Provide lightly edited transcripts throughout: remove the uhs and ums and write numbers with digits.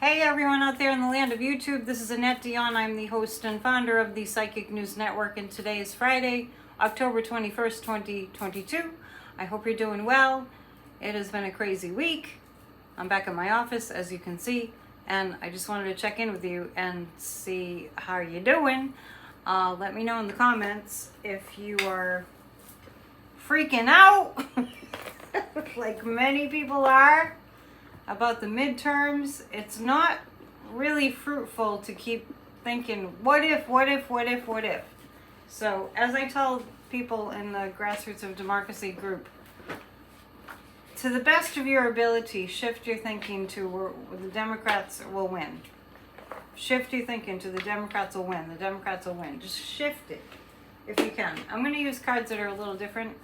Hey everyone out there in the land of YouTube, this is Annette Dion. I'm the host and founder of the Psychic News Network, and today is Friday, October 21st, 2022. I hope you're doing well. It has been a crazy week. I'm back at my office, as you can see, and I just wanted to check in with you and see how you're doing. Let me know in the comments if you are freaking out, like many people are, about the midterms. It's not really fruitful to keep thinking, what if? So, as I tell people in the Grassroots of Democracy group, to the best of your ability, shift your thinking to where the Democrats will win. Shift your thinking to the Democrats will win. The Democrats will win. Just shift it if you can. I'm going to use cards that are a little different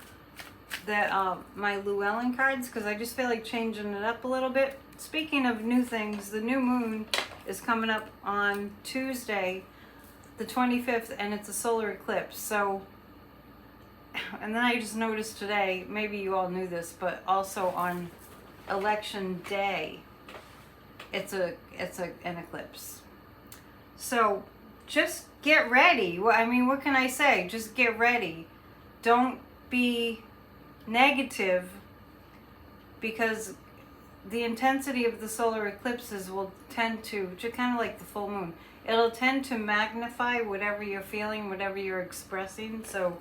than my Llewellyn cards, because I just feel like changing it up a little bit. Speaking of new things, the new moon is coming up on Tuesday, the 25th, and it's a solar eclipse. So, and then I just noticed today, maybe you all knew this, but also on election day, it's an eclipse. So just get ready. I mean, what can I say? Just get ready. Don't be negative, because the intensity of the solar eclipses will tend to kind of like the full moon, it'll tend to magnify whatever you're feeling, whatever you're expressing. So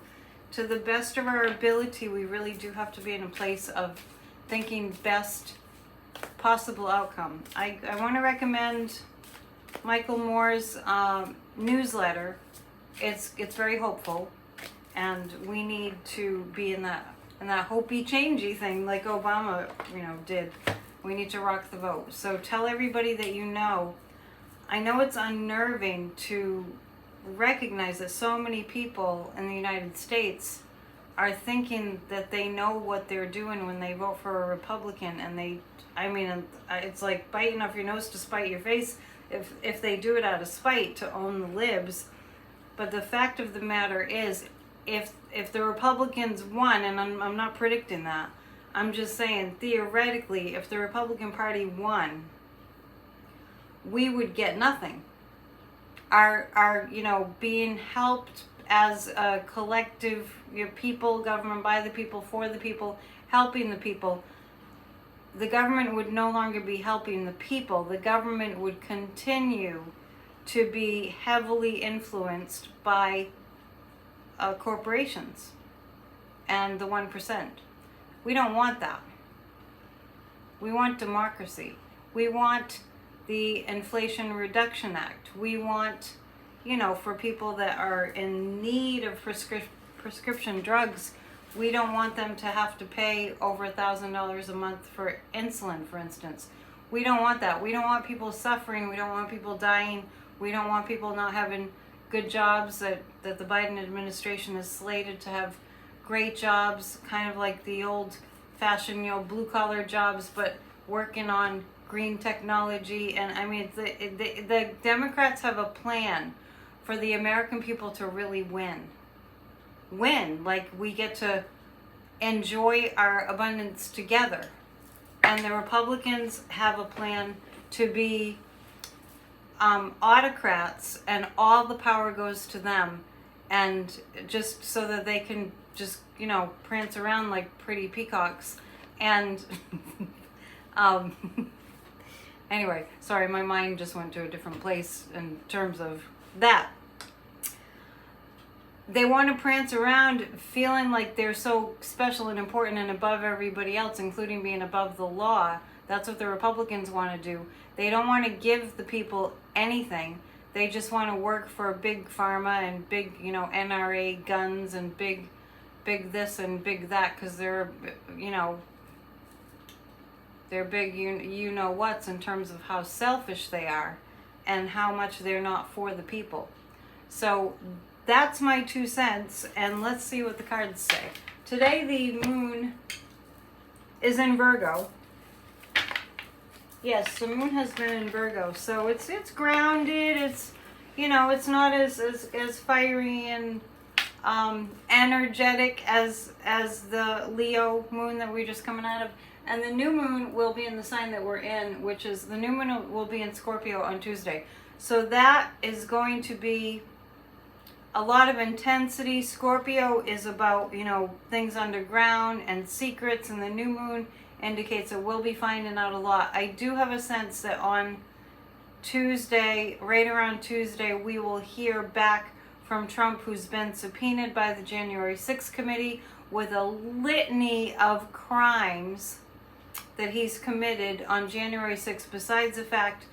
to the best of our ability, we really do have to be in a place of thinking best possible outcome. I want to recommend Michael Moore's newsletter. It's very hopeful, and we need to be in that hopey changey thing like Obama, did. We need to rock the vote. So tell everybody that you know. I know it's unnerving to recognize that so many people in the United States are thinking that they know what they're doing when they vote for a Republican, and it's like biting off your nose to spite your face if they do it out of spite to own the libs. But the fact of the matter is, if the Republicans won, and I'm not predicting that, I'm just saying theoretically, if the Republican Party won, we would get nothing. Our being helped as a collective, people, government by the people, for the people, helping the people. The government would no longer be helping the people. The government would continue to be heavily influenced by corporations and the 1%. We don't want that. We want democracy. We want the Inflation Reduction Act. We want, for people that are in need of prescription drugs, we don't want them to have to pay over $1,000 a month for insulin, for instance. We don't want that. We don't want people suffering. We don't want people dying. We don't want people not having good jobs that the Biden administration is slated to have great jobs, kind of like the old-fashioned, blue-collar jobs, but working on green technology. And I mean, the Democrats have a plan for the American people to really win. Like, we get to enjoy our abundance together. And the Republicans have a plan to be autocrats, and all the power goes to them, and just so that they can just prance around like pretty peacocks. And anyway, sorry, my mind just went to a different place in terms of that. They want to prance around feeling like they're so special and important and above everybody else, including being above the law. That's what the Republicans want to do. They don't want to give the people anything. They just want to work for big pharma and big, NRA guns and big this and big that, because they're big, what's in terms of how selfish they are and how much they're not for the people. So that's my 2 cents, and let's see what the cards say. Today the moon is in Virgo. Yes, the moon has been in Virgo, so it's grounded. It's it's not as fiery and energetic as the Leo moon that we're just coming out of. And the new moon will be in the sign that we're in, which is the new moon will be in Scorpio on Tuesday. So that is going to be a lot of intensity. Scorpio is about, you know, things underground and secrets, and the new moon indicates that we'll be finding out a lot. I do have a sense that on Tuesday, right around Tuesday, we will hear back from Trump, who's been subpoenaed by the January 6th committee with a litany of crimes that he's committed on January 6th, besides the fact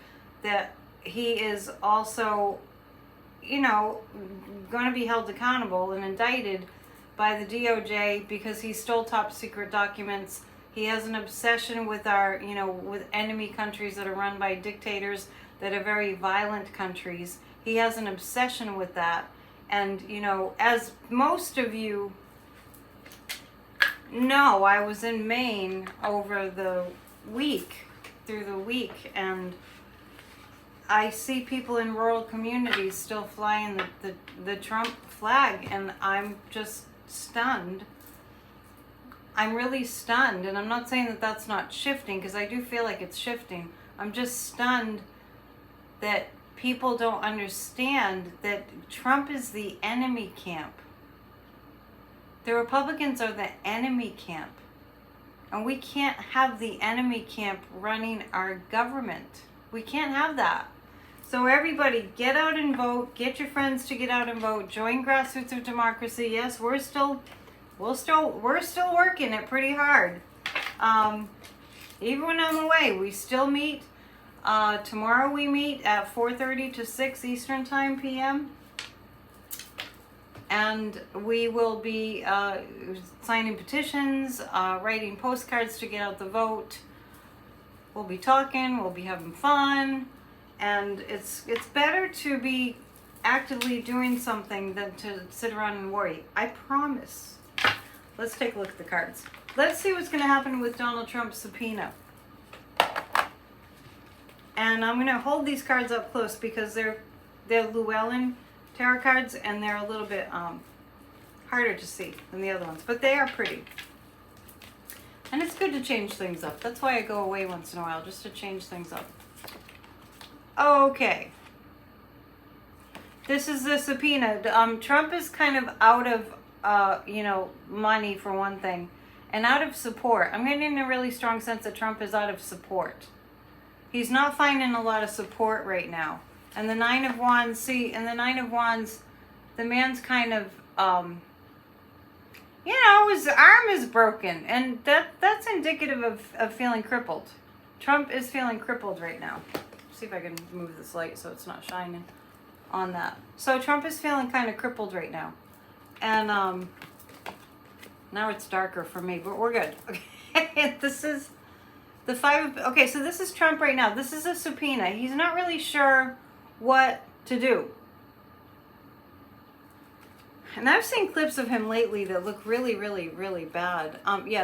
that he is also, you know, going to be held accountable and indicted by the DOJ because he stole top secret documents. He has an obsession with our, you know, with enemy countries that are run by dictators that are very violent countries. He has an obsession with that. And, you know, as most of you know, I was in Maine over the week, through the week, and I see people in rural communities still flying the Trump flag, and I'm just stunned. I'm really stunned, and I'm not saying that that's not shifting, because I do feel like it's shifting. I'm just stunned that people don't understand that Trump is the enemy camp. The Republicans are the enemy camp. And we can't have the enemy camp running our government. We can't have that. So everybody, get out and vote. Get your friends to get out and vote. Join Grassroots of Democracy. Yes, we're still working it pretty hard. Even when I'm away, we still meet. Tomorrow we meet at 4:30 to 6 Eastern Time p.m. And we will be signing petitions, writing postcards to get out the vote. We'll be talking, we'll be having fun, and it's better to be actively doing something than to sit around and worry. I promise. Let's take a look at the cards. Let's see what's going to happen with Donald Trump's subpoena. And I'm going to hold these cards up close because they're Llewellyn tarot cards, and they're a little bit harder to see than the other ones, but they are pretty. And it's good to change things up. That's why I go away once in a while, just to change things up. Okay. This is the subpoena. Trump is kind of out of, money for one thing, and out of support. I'm getting a really strong sense that Trump is out of support. He's not finding a lot of support right now. And the Nine of Wands, the man's kind of, his arm is broken. And that's indicative of feeling crippled. Trump is feeling crippled right now. See if I can move this light so it's not shining on that. So Trump is feeling kind of crippled right now. And now it's darker for me, but we're good. Okay, this is the okay, so this is Trump right now. This is a subpoena. He's not really sure what to do. And I've seen clips of him lately that look really, really, really bad.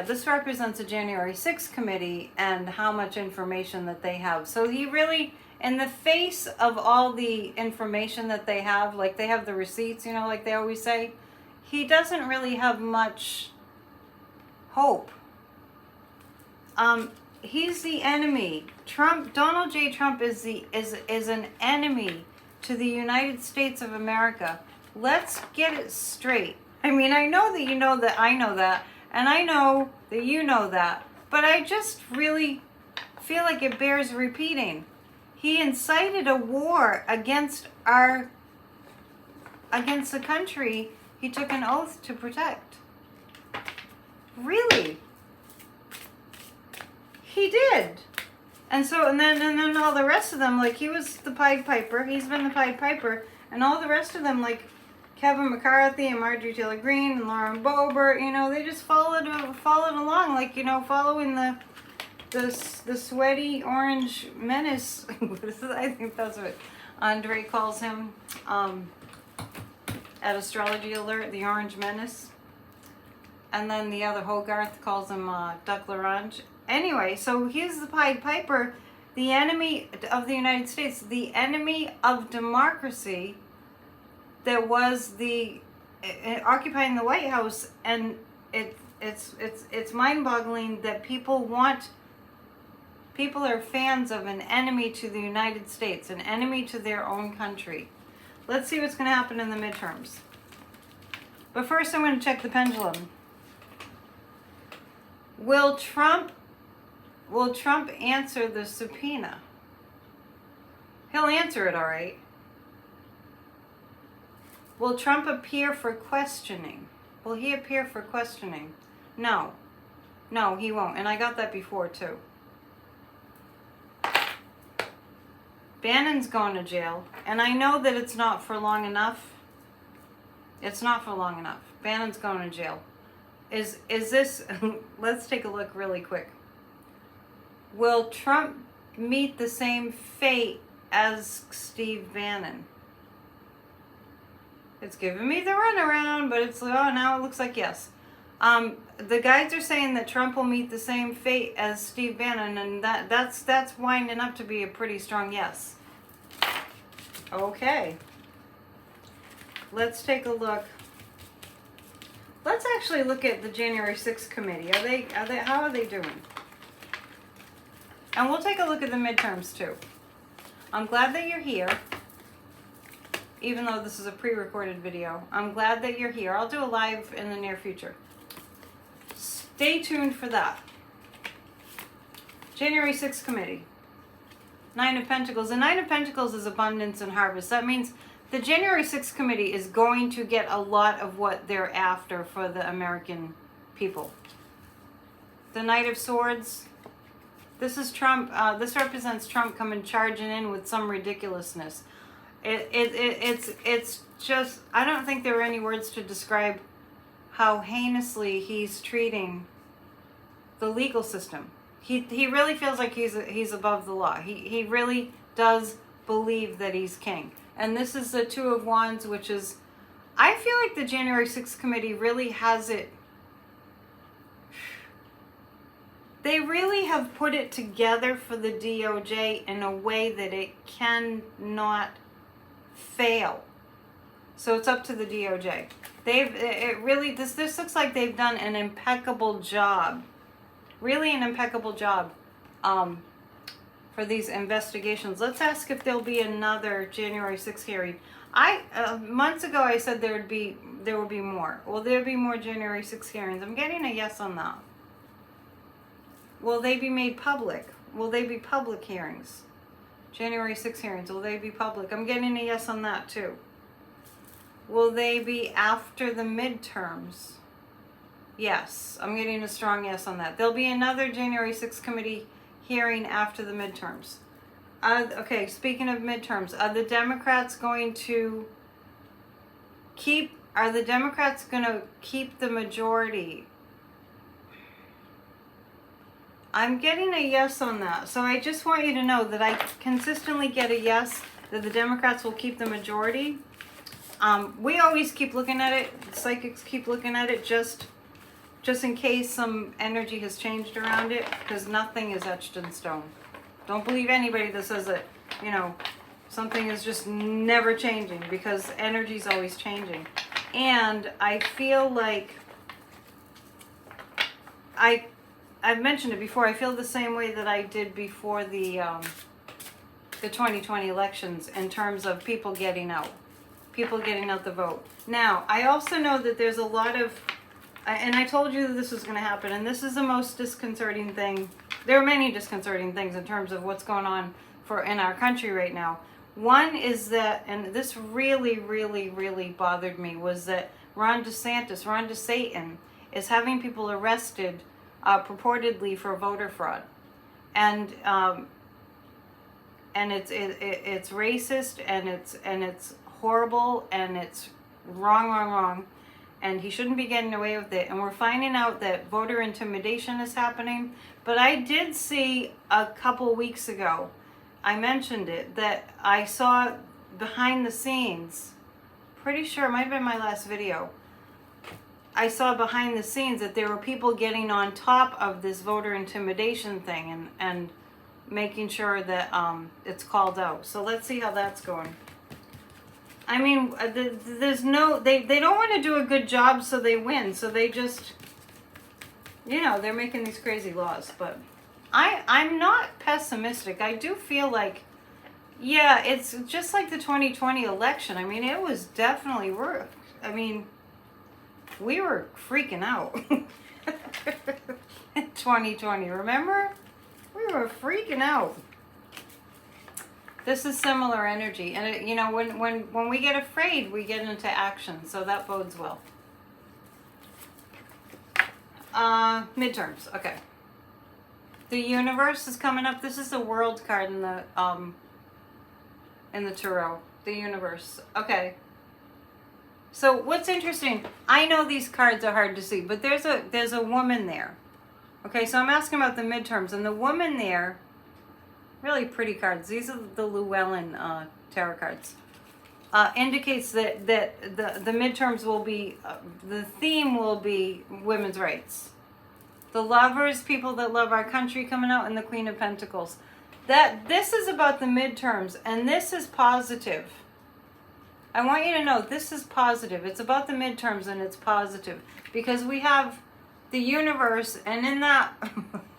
This represents a January 6th committee and how much information that they have. So he really, in the face of all the information that they have, like they have the receipts, like they always say, he doesn't really have much hope. He's the enemy. Donald J. Trump is an enemy to the United States of America. Let's get it straight. I mean, I know that you know that I know that, and I know that you know that, but I just really feel like it bears repeating. He incited a war against the country he took an oath to protect. Really? He did. And then all the rest of them, like he was the Pied Piper, he's been the Pied Piper, and all the rest of them, like Kevin McCarthy and Marjorie Taylor Greene and Lauren Boebert, they just followed along, like, following the sweaty orange menace. I think that's what Andre calls him at Astrology Alert, the orange menace. And then the other Hogarth calls him Duck L'Orange. Anyway, so he's the Pied Piper, the enemy of the United States, the enemy of democracy that was occupying the White House, and it's mind-boggling that people are fans of an enemy to the United States, an enemy to their own country. Let's see what's going to happen in the midterms. But first I'm going to check the pendulum. Will Trump answer the subpoena? He'll answer it, all right. Will Trump appear for questioning? Will he appear for questioning? No. No, he won't. And I got that before, too. Bannon's going to jail. And I know that it's not for long enough. It's not for long enough. Bannon's going to jail. Is this... Let's take a look really quick. Will Trump meet the same fate as Steve Bannon? It's giving me the runaround, but it's, oh, now it looks like yes. The guides are saying that Trump will meet the same fate as Steve Bannon, and that's winding up to be a pretty strong yes. Okay. Let's take a look. Let's actually look at the January 6th committee. How are they doing? And we'll take a look at the midterms too. I'm glad that you're here. Even though this is a pre-recorded video, I'm glad that you're here. I'll do a live in the near future. Stay tuned for that. January 6th committee. Nine of Pentacles. The Nine of Pentacles is abundance and harvest. That means the January 6th committee is going to get a lot of what they're after for the American people. The Knight of Swords. This is Trump. This represents Trump coming charging in with some ridiculousness. It's just, I don't think there are any words to describe how heinously he's treating the legal system. He really feels like he's above the law. He really does believe that he's king. And this is the Two of Wands, which is, I feel like the January 6th committee really has it. They really have put it together for the DOJ in a way that it cannot fail. So it's up to the DOJ. This looks like they've done an impeccable job. Really an impeccable job for these investigations. Let's ask if there'll be another January 6th hearing. Months ago I said there will be more. Will there be more January 6th hearings? I'm getting a yes on that. Will they be made public? Will they be public hearings? January 6th hearings, will they be public? I'm getting a yes on that too. Will they be after the midterms? Yes, I'm getting a strong yes on that. There'll be another January 6th committee hearing after the midterms. Okay, speaking of midterms, are the Democrats going to keep the majority? I'm getting a yes on that. So I just want you to know that I consistently get a yes that the Democrats will keep the majority. We always keep looking at it. Psychics keep looking at it just in case some energy has changed around it, because nothing is etched in stone. Don't believe anybody that says that, something is just never changing, because energy is always changing. And I feel like I've mentioned it before. I feel the same way that I did before the 2020 elections in terms of people getting out the vote. Now, I also know that there's a lot of, and I told you that this was going to happen, and this is the most disconcerting thing. There are many disconcerting things in terms of what's going on in our country right now. One is that, and this really, really, really bothered me, was that Ron DeSantis is having people arrested purportedly for voter fraud, and it's racist, and it's horrible, and it's wrong, and he shouldn't be getting away with it. And we're finding out that voter intimidation is happening. But I did see a couple weeks ago, I mentioned it, that I saw behind the scenes, pretty sure it might have been my last video, I saw behind the scenes that there were people getting on top of this voter intimidation thing and making sure that it's called out. So let's see how that's going. I mean, there's no, they don't want to do a good job, so they win. So they just you know, they're making these crazy laws, but I'm not pessimistic. I do feel like, yeah, it's just like the 2020 election. I mean, it was definitely, we were freaking out in 2020, remember? We were freaking out. This is similar energy, and it, you know, when we get afraid, we get into action, so that bodes well. Midterms, okay. The universe is coming up. This is the world card in the tarot. The universe. Okay. So what's interesting, I know these cards are hard to see, but there's a woman there. Okay, so I'm asking about the midterms, and the woman there, really pretty cards. These are the Llewellyn tarot cards. Indicates that the midterms will be, the theme will be women's rights. The lovers, people that love our country coming out, and the Queen of Pentacles. This is about the midterms, and this is positive. I want you to know this is positive. It's about the midterms, and it's positive. Because we have the universe, and in that,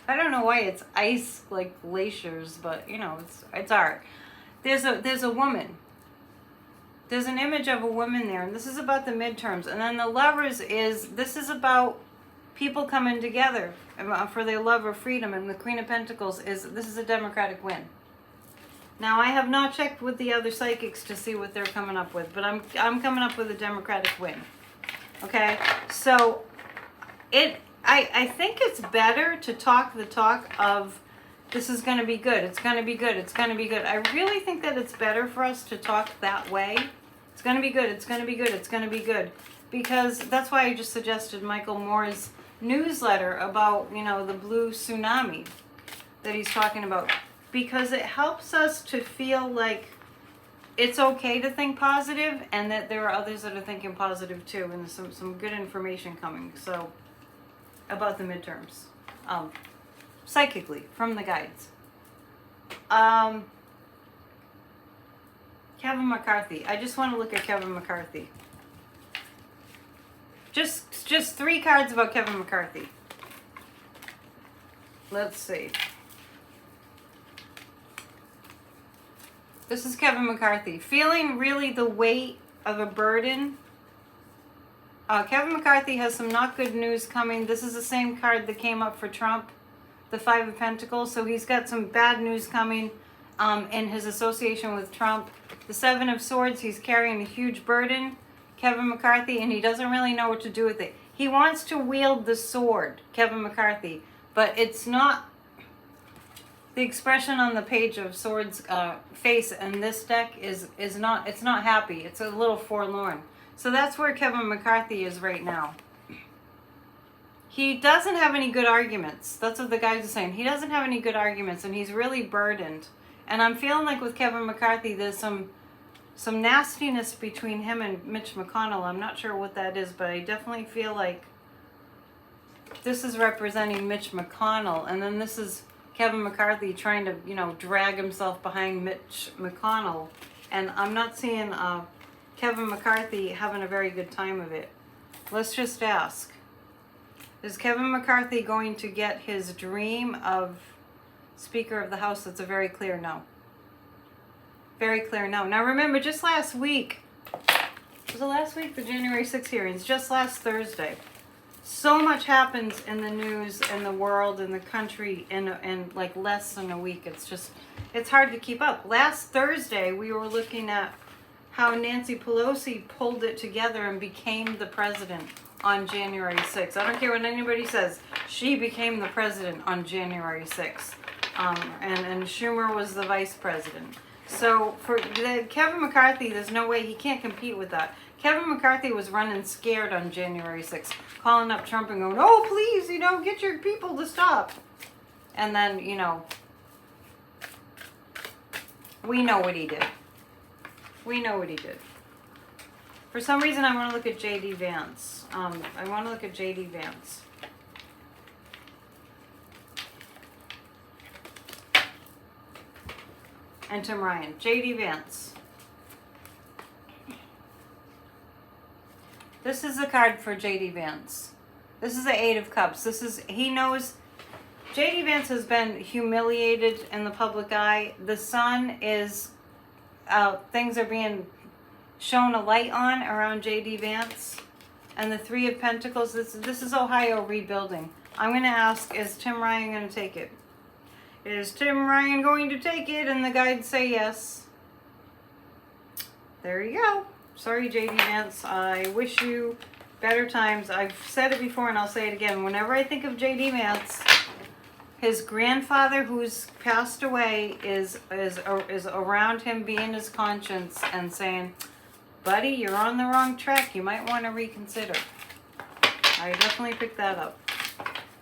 I don't know why it's ice like glaciers, but you know, it's art. There's a woman. There's an image of a woman there, and this is about the midterms. And then the lovers this is about people coming together for their love of freedom, and the Queen of Pentacles this is a Democratic win. Now, I have not checked with the other psychics to see what they're coming up with, but I'm coming up with a Democratic win. Okay, so I think it's better to talk the talk of this is going to be good, it's going to be good, it's going to be good. I really think that it's better for us to talk that way. It's going to be good, it's going to be good, it's going to be good. Because that's why I just suggested Michael Moore's newsletter about, you know, the blue tsunami that he's talking about. Because it helps us to feel like it's okay to think positive, and that there are others that are thinking positive too, and there's some good information coming. So, about the midterms. Psychically, from the guides. Kevin McCarthy. I just want to look at Kevin McCarthy. Just 3 cards about Kevin McCarthy. Let's see. This is Kevin McCarthy. Feeling really the weight of a burden. Kevin McCarthy has some not good news coming. This is the same card that came up for Trump, the 5 of Pentacles. So he's got some bad news coming in his association with Trump. The 7 of Swords, he's carrying a huge burden, Kevin McCarthy, and he doesn't really know what to do with it. He wants to wield the sword, Kevin McCarthy, but it's not... The expression on the Page of Swords face in this deck is not, it's not happy. It's a little forlorn. So that's where Kevin McCarthy is right now. He doesn't have any good arguments. That's what the guys are saying. He doesn't have any good arguments, and he's really burdened. And I'm feeling like with Kevin McCarthy, there's some nastiness between him and Mitch McConnell. I'm not sure what that is, but I definitely feel like this is representing Mitch McConnell, and then this is Kevin McCarthy trying to, you know, drag himself behind Mitch McConnell. And I'm not seeing Kevin McCarthy having a very good time of it. Let's just ask. Is Kevin McCarthy going to get his dream of Speaker of the House? That's a very clear no. Very clear no. Now remember, just last week, was it last week? The January 6th hearings, just last Thursday. So much happens in the news, in the world, in the country, in like less than a week. It's hard to keep up. Last Thursday, we were looking at how Nancy Pelosi pulled it together and became the president on January 6th. I don't care what anybody says. She became the president on January 6th. And Schumer was the vice president. So for Kevin McCarthy, there's no way he can't compete with that. Kevin McCarthy was running scared on January 6th, calling up Trump and going, oh, please, you know, get your people to stop. And then, you know, we know what he did. We know what he did. For some reason, I want to look at J.D. Vance. I want to look at J.D. Vance. And Tim Ryan. J.D. Vance. This is a card for J.D. Vance. This is the Eight of Cups. He knows J.D. Vance has been humiliated in the public eye. The sun is, things are being shown a light on around J.D. Vance. And the Three of Pentacles, this is Ohio rebuilding. I'm going to ask, is Tim Ryan going to take it? Is Tim Ryan going to take it? And the guides say yes. There you go. Sorry, J.D. Vance. I wish you better times. I've said it before and I'll say it again. Whenever I think of J.D. Vance, his grandfather, who's passed away, is around him, being his conscience and saying, buddy, you're on the wrong track. You might want to reconsider. I definitely picked that up.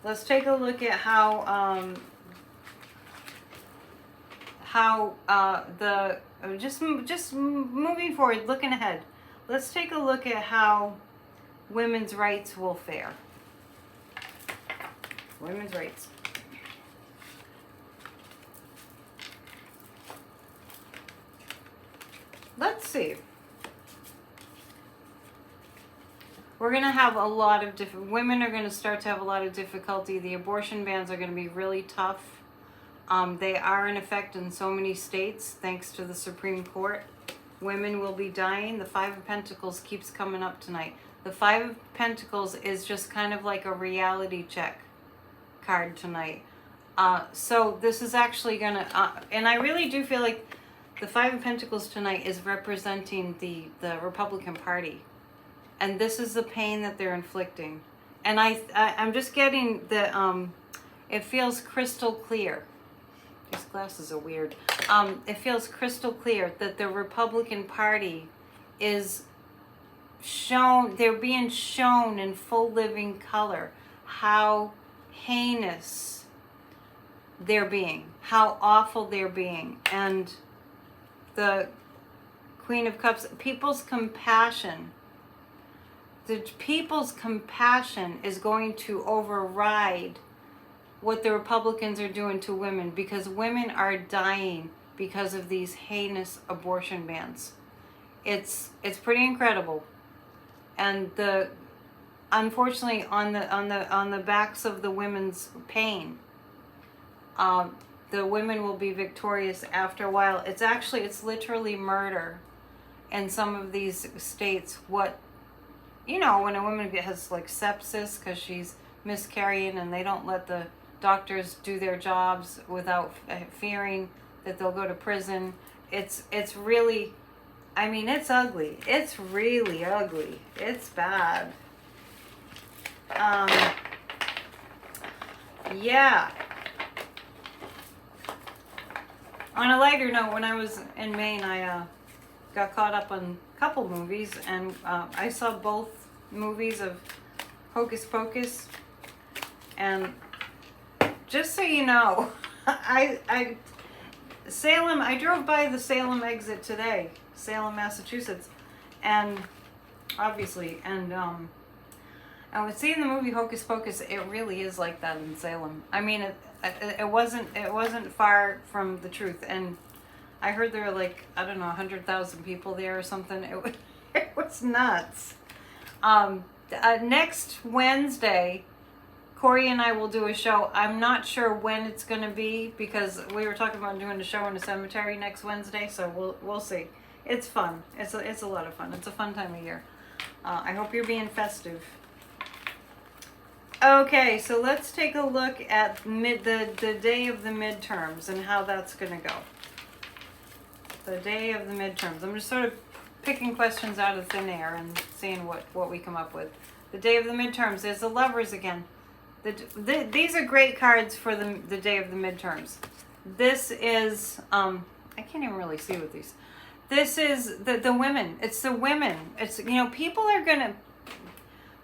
Let's take a look at how just moving forward, looking ahead. Let's take a look at how women's rights will fare. Women's rights. Let's see. We're going to have a lot of women are going to start to have a lot of difficulty. The abortion bans are going to be really tough. They are in effect in so many states, thanks to the Supreme Court. Women will be dying. The Five of Pentacles keeps coming up tonight. The Five of Pentacles is just kind of like a reality check card tonight. So this is actually going to, and I really do feel like the Five of Pentacles tonight is representing the Republican Party. And this is the pain that they're inflicting. And I'm just getting the, it feels crystal clear. These glasses are weird. It feels crystal clear that the Republican Party is shown, they're being shown in full living color how heinous they're being, how awful they're being. And the Queen of Cups, people's compassion is going to override what the Republicans are doing to women, because women are dying because of these heinous abortion bans. It's pretty incredible. And unfortunately on the backs of the women's pain, the women will be victorious after a while. It's literally murder in some of these states. When a woman has like sepsis because she's miscarrying and they don't let the doctors do their jobs without fearing that they'll go to prison. It's really, it's ugly. It's really ugly. It's bad. Yeah. On a lighter note, when I was in Maine, I got caught up on a couple movies, and I saw both movies of Hocus Pocus. And just so you know, I drove by the Salem exit today, Salem, Massachusetts, and obviously, I was seeing the movie Hocus Pocus. It really is like that in Salem. It wasn't far from the truth, and I heard there were 100,000 people there or something. It was nuts. Next Wednesday, Corey and I will do a show. I'm not sure when it's going to be, because we were talking about doing a show in a cemetery next Wednesday, so we'll see. It's fun. It's a lot of fun. It's a fun time of year. I hope you're being festive. Okay, so let's take a look at the day of the midterms and how that's going to go. The day of the midterms. I'm just sort of picking questions out of thin air and seeing what we come up with. The day of the midterms is the Lovers again. These are great cards for the day of the midterms. This is, I can't even really see with these. This is the women. It's the women. It's, people are going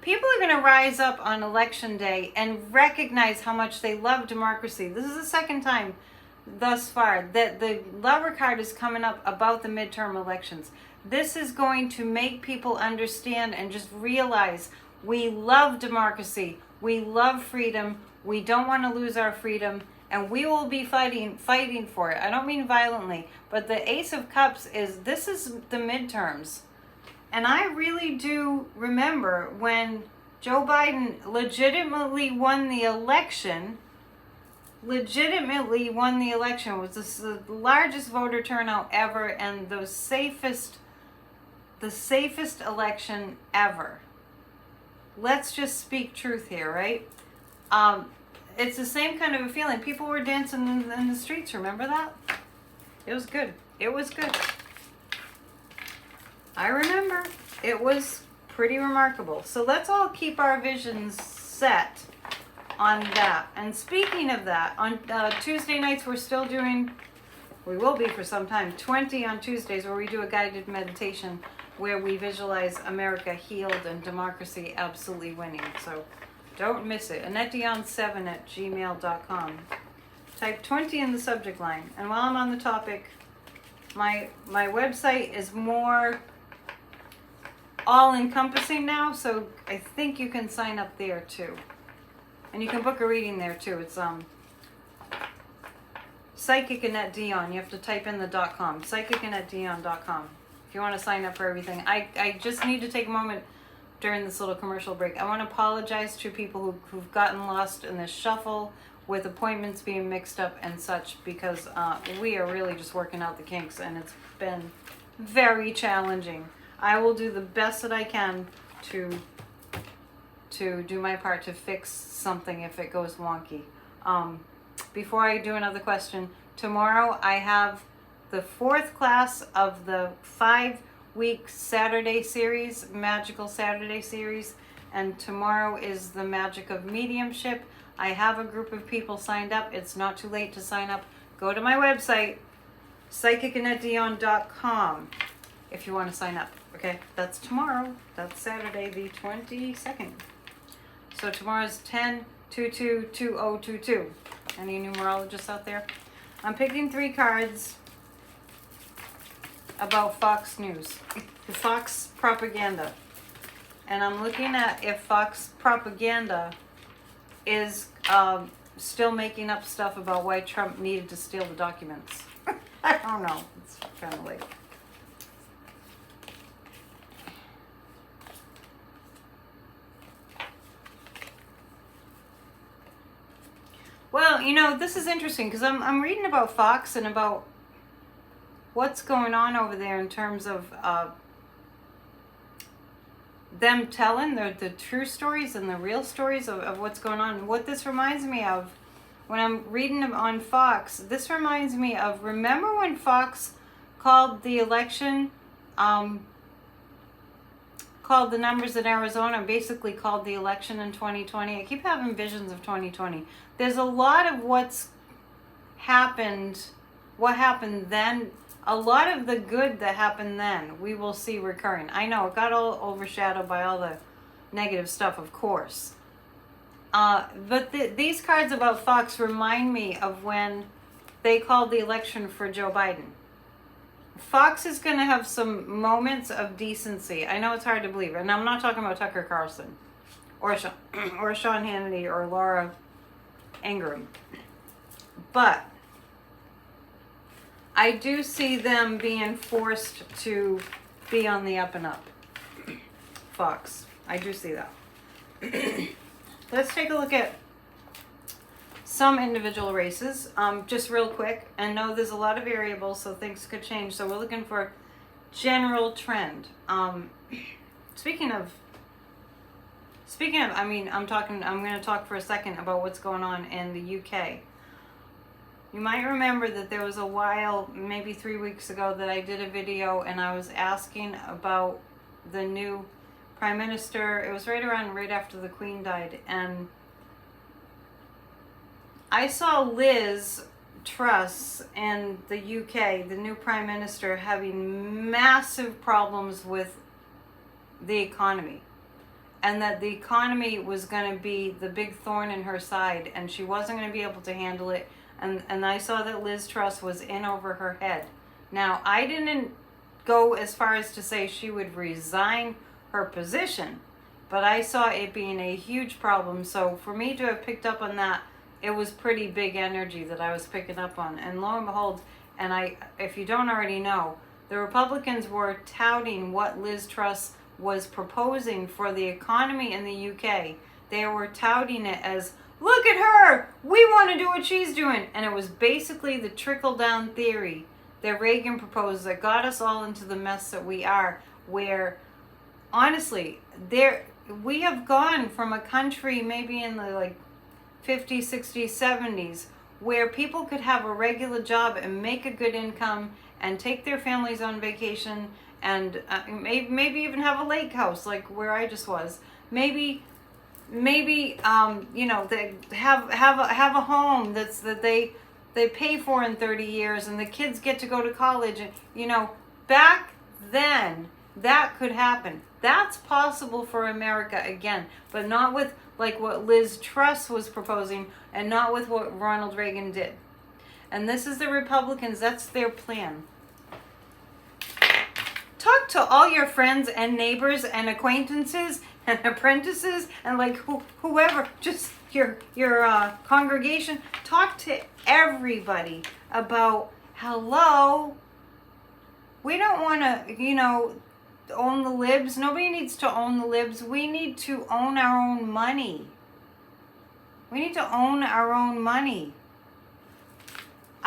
to rise up on election day and recognize how much they love democracy. This is the second time thus far that the Lover card is coming up about the midterm elections. This is going to make people understand and just realize we love democracy. We love freedom. We don't want to lose our freedom, and we will be fighting for it. I don't mean violently, but the Ace of Cups this is the midterms. And I really do remember when Joe Biden legitimately won the election. Legitimately won the election. Was this the largest voter turnout ever and the safest election ever. Let's just speak truth here, right? It's the same kind of a feeling. People were dancing in the streets. Remember that? It was good. It was good. I remember. It was pretty remarkable. So let's all keep our visions set on that. And speaking of that, on Tuesday nights we're still doing, we will be for some time, 20 on Tuesdays, where we do a guided meditation where we visualize America healed and democracy absolutely winning. So don't miss it. AnnetteDion7@gmail.com. Type 20 in the subject line. And while I'm on the topic, my website is more all-encompassing now, so I think you can sign up there too. And you can book a reading there too. It's Psychic Annette Dion. You have to type in the .com. PsychicAnnetteDion.com. If you want to sign up for everything. I just need to take a moment during this little commercial break. I want to apologize to people who've gotten lost in this shuffle with appointments being mixed up and such, because we are really just working out the kinks, and it's been very challenging. I will do the best that I can to do my part to fix something if it goes wonky. Before I do another question, tomorrow I have the 4th class of the 5-week Saturday series, Magical Saturday series, and tomorrow is the Magic of Mediumship. I have a group of people signed up. It's not too late to sign up. Go to my website, PsychicAnnetteDion.com, if you want to sign up. Okay, that's tomorrow. That's Saturday, the 22nd. So tomorrow's 10/22/2022. Any numerologists out there? I'm picking 3 cards about Fox News, the Fox propaganda. And I'm looking at if Fox propaganda is still making up stuff about why Trump needed to steal the documents. I don't know. It's kind of late. Well, you know, this is interesting because I'm reading about Fox and about what's going on over there in terms of them telling the true stories and the real stories of what's going on. What this reminds me of, when I'm reading them on Fox, this reminds me of, remember when Fox called the election, called the numbers in Arizona, basically called the election in 2020. I keep having visions of 2020. There's a lot of what happened then, a lot of the good that happened then, we will see recurring. I know, it got all overshadowed by all the negative stuff, of course. But these cards about Fox remind me of when they called the election for Joe Biden. Fox is going to have some moments of decency. I know it's hard to believe, and I'm not talking about Tucker Carlson or Sean Hannity or Laura Ingraham. But I do see them being forced to be on the up and up. Fox. I do see that. Let's take a look at some individual races, just real quick. And know there's a lot of variables, so things could change. So we're looking for general trend. Speaking of, I mean, I'm going to talk for a second about what's going on in the UK. You might remember that there was a while, maybe 3 weeks ago, that I did a video and I was asking about the new Prime Minister. It was right after the Queen died, and I saw Liz Truss in the UK, the new Prime Minister, having massive problems with the economy, and that the economy was going to be the big thorn in her side, and she wasn't going to be able to handle it. And I saw that Liz Truss was in over her head. Now, I didn't go as far as to say she would resign her position, but I saw it being a huge problem. So for me to have picked up on that, it was pretty big energy that I was picking up on. And lo and behold, if you don't already know, the Republicans were touting what Liz Truss was proposing for the economy in the UK, they were touting it as, look at her, we want to do what she's doing. And it was basically the trickle-down theory that Reagan proposed that got us all into the mess that we are, where, honestly, we have gone from a country maybe in the like 50s, 60s, 70s, where people could have a regular job and make a good income and take their families on vacation and maybe even have a lake house like where I just was. Maybe you know, they have a home that they pay for in 30 years, and the kids get to go to college. And you know, back then that could happen. That's possible for America again, but not with like what Liz Truss was proposing, and not with what Ronald Reagan did. And this is the Republicans. That's their plan. Talk to all your friends and neighbors and acquaintances and apprentices and like whoever, just your congregation. Talk to everybody about, hello, we don't want to, you know, own the libs. Nobody needs to own the libs. We need to own our own money. We need to own our own money.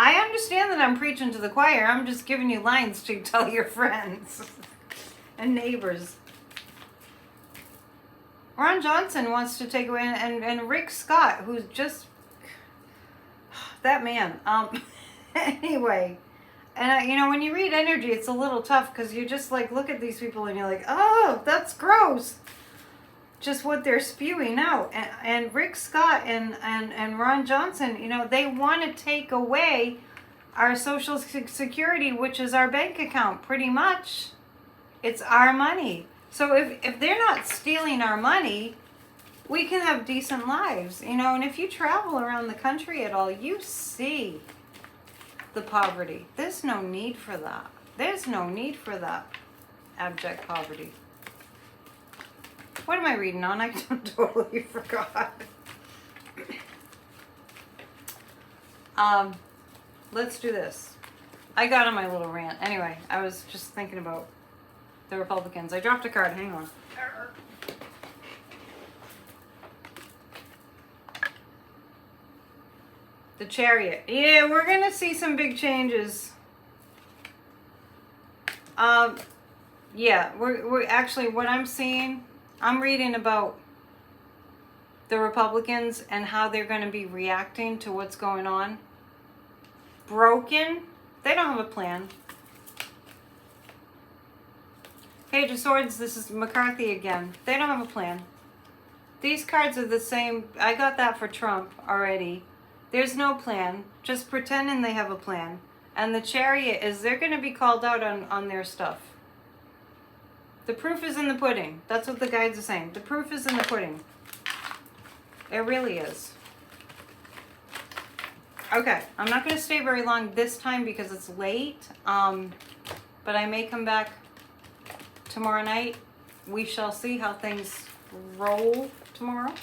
I understand that I'm preaching to the choir. I'm just giving you lines to tell your friends and neighbors. Ron Johnson wants to take away, and Rick Scott, who's just, that man. Anyway, and you know, when you read energy, it's a little tough because you just like look at these people and you're like, oh, that's gross. Just what they're spewing out. And Rick Scott and Ron Johnson, you know, they want to take away our Social Security, which is our bank account, pretty much. It's our money. So if they're not stealing our money, we can have decent lives, you know. And if you travel around the country at all, you see the poverty. There's no need for that. There's no need for that abject poverty. What am I reading on? I totally forgot. Let's do this. I got on my little rant. Anyway, I was just thinking about the Republicans. I dropped a card. Hang on. The Chariot. Yeah, we're going to see some big changes. Yeah, we're actually, what I'm seeing, I'm reading about the Republicans and how they're going to be reacting to what's going on. Broken. They don't have a plan. Page of Swords, this is McCarthy again. They don't have a plan. These cards are the same. I got that for Trump already. There's no plan. Just pretending they have a plan. And the Chariot is, they're going to be called out on their stuff. The proof is in the pudding. That's what the guides are saying. The proof is in the pudding. It really is. Okay, I'm not going to stay very long this time because it's late. But I may come back tomorrow night. We shall see how things roll tomorrow.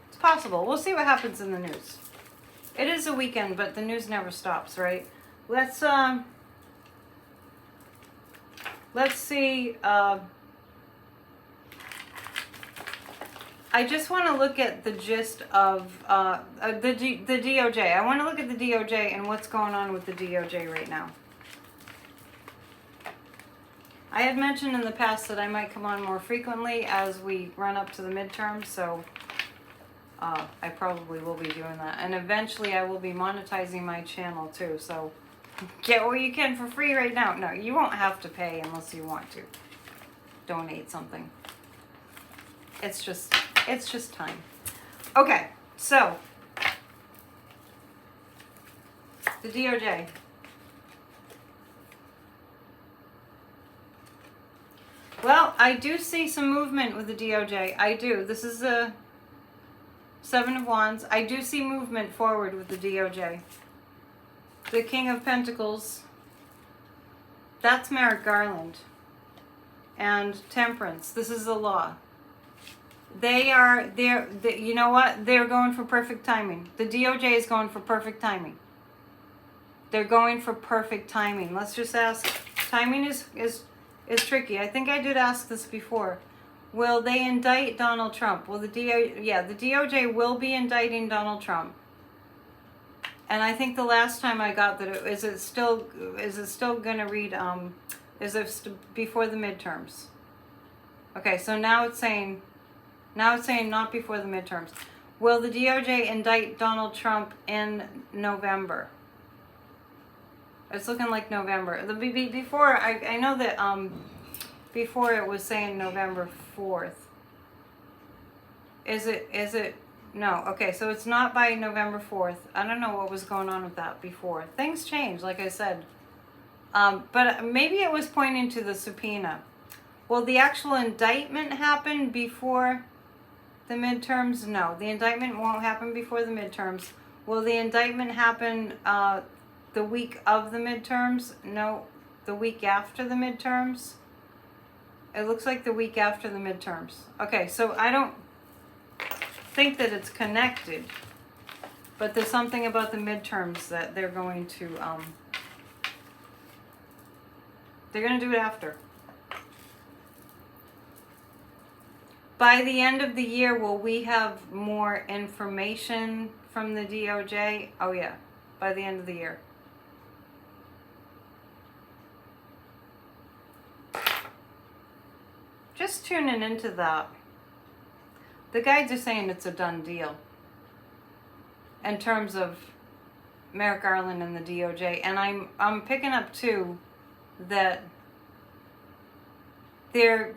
It's possible. We'll see what happens in the news. It is a weekend, but the news never stops, right? Let's see. I just want to look at the gist of the DOJ. I want to look at the DOJ and what's going on with the DOJ right now. I had mentioned in the past that I might come on more frequently as we run up to the midterm, so I probably will be doing that. And eventually I will be monetizing my channel too, so get what you can for free right now. No, you won't have to pay unless you want to. Donate something. It's just time. Okay, so the DOJ. Well, I do see some movement with the DOJ. I do. This is the Seven of Wands. I do see movement forward with the DOJ. The King of Pentacles. That's Merrick Garland. And Temperance. This is the law. You know what? They're going for perfect timing. The DOJ is going for perfect timing. They're going for perfect timing. Let's just ask. Timing is is tricky. I think I did ask this before. Will they indict Donald Trump? Will the DOJ will be indicting Donald Trump. And I think the last time I got that, is it still going to read, before the midterms? Okay, so now it's saying not before the midterms. Will the DOJ indict Donald Trump in November? It's looking like November. Before, I know that before it was saying November 4th. Is it? No. Okay, so it's not by November 4th. I don't know what was going on with that before. Things change, like I said. But maybe it was pointing to the subpoena. Will the actual indictment happen before the midterms? No, the indictment won't happen before the midterms. Will the indictment happen the week of the midterms? No, the week after the midterms. It looks like the week after the midterms. Okay, so I don't think that it's connected, but there's something about the midterms that they're going to do it after. By the end of the year, will we have more information from the DOJ? Oh yeah, by the end of the year. Just tuning into that. The guides are saying it's a done deal in terms of Merrick Garland and the DOJ, and I'm picking up too that they're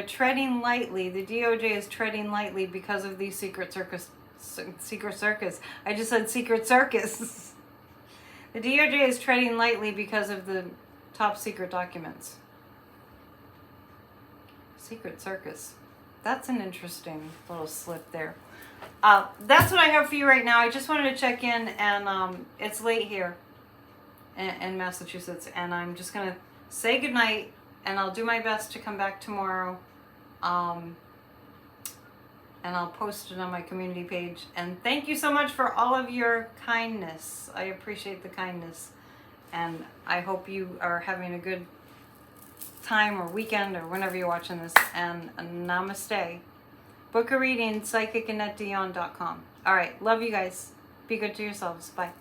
treading lightly. The DOJ is treading lightly because of these secret circus. I just said secret circus. The DOJ is treading lightly because of the top secret documents. Secret circus. That's an interesting little slip there. That's what I have for you right now. I just wanted to check in, and it's late here in Massachusetts, and I'm just going to say goodnight, and I'll do my best to come back tomorrow, and I'll post it on my community page. And thank you so much for all of your kindness. I appreciate the kindness, and I hope you are having a good time or weekend or whenever you're watching this, and namaste. Book a reading, psychicannetdion.com. All right, love you guys. Be good to yourselves. Bye.